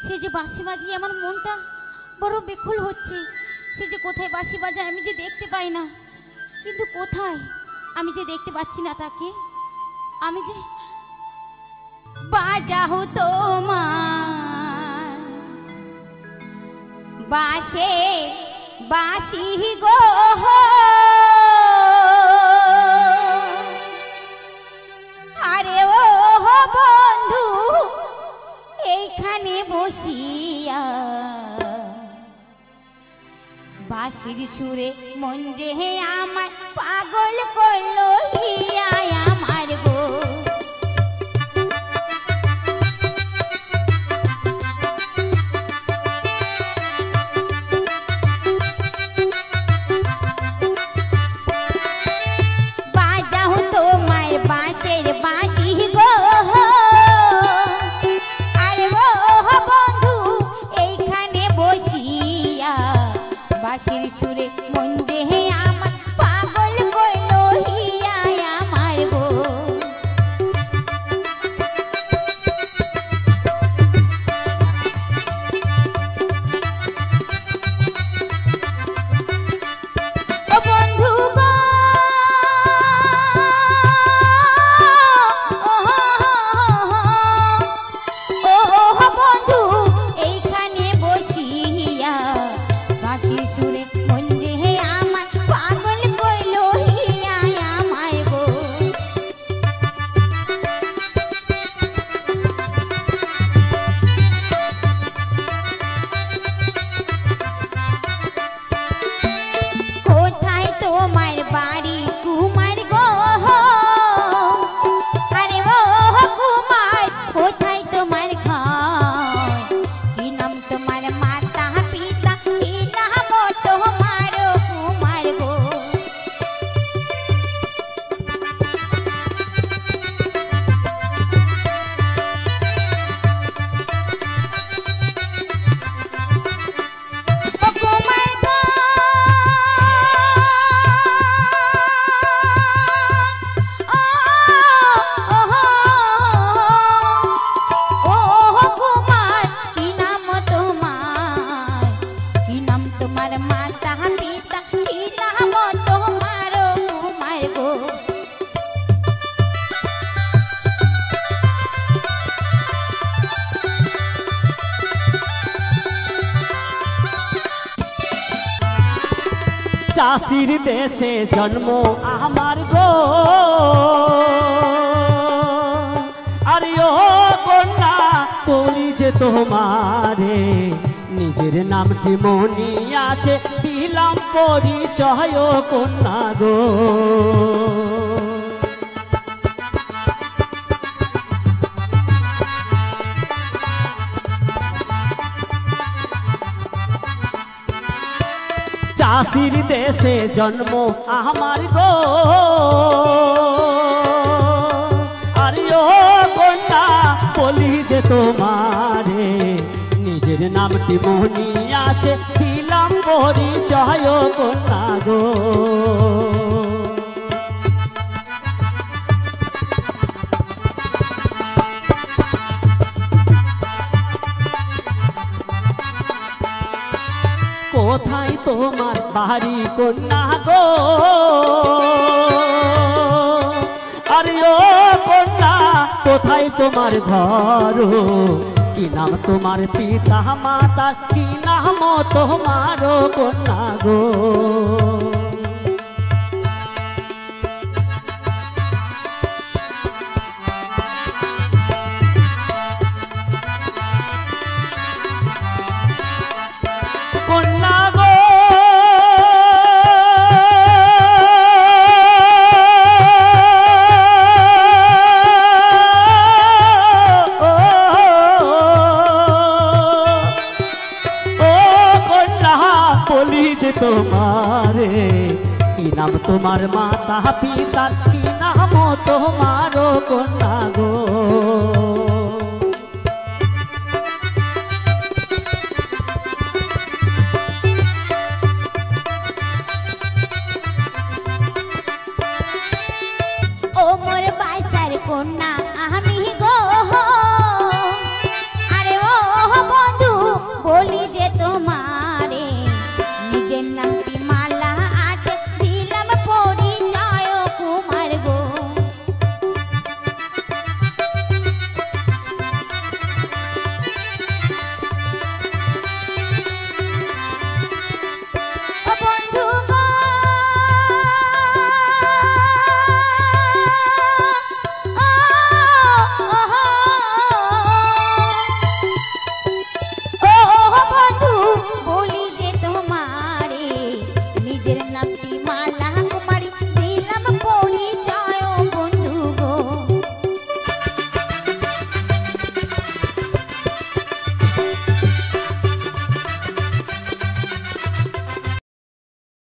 সে যে বাঁশি বাজিয়ে আমার মনটা বড় বেকুল হচ্ছে। সে যে কোথায় বাঁশি বাজায় আমি যে দেখতে পাই না, কিন্তু কোথায় আমি যে দেখতে পাচ্ছি না তাকে। আমি যে বাজাও তোমার বাঁশে বাঁশি গো, আরে ও বন্ধু এইখানে বসিয়া বাঁশির সুরে মন যে আমার পাগল করলো হিয়া আমার গো। বাজাও তোমার বাঁশের বাঁশি গো, আরে ও বন্ধু এইখানে বসিয়া বাঁশির সুরে মন যে আমার পাগল করলো হিয়া আমার গো। ও বন্ধু গো, ও বন্ধু এইখানে বসিয়া বাঁশির সুরে মন যে আমার পাগল করলো হিয়া আমার গো। কোথায় তোমার বাড়ি কুমার গো, আরে ও কুমার কোথায় তোমার ঘর, কি নাম তোমার মাতা পিতা কি নাম তোমার কুমার গো। ও কুমার গো, ও কুমার কি নাম তোমার, কি নাম তোমার মাতা পিতা কি নাম তোমার কুমার গো। চাষির দেশে জন্ম আমার গো, আরে ও কন্যা বলি যে তোমারে নিজের নামটি মনি আছে দিলাম পরিচয় কন্যা গো। চাষির দেশে জন্ম আমার গো, আরে ও কন্যা বলি যে তোমারে নিজের নামটি মনি আছে দিলাম পরিচয় কন্যা গো। কোথায় তোমার বাড়ি কন্যা গো, আরে ও কন্যা কোথায় তোমার ঘর, কি নাম তোমার পিতা মাতা কি নাম তোমার কন্যা গো। কন্যা গো, ও কন্যা বলি যে তোমারে কি নাম তোমার মাতা পিতা কি নাম তোমার কন্যা গো।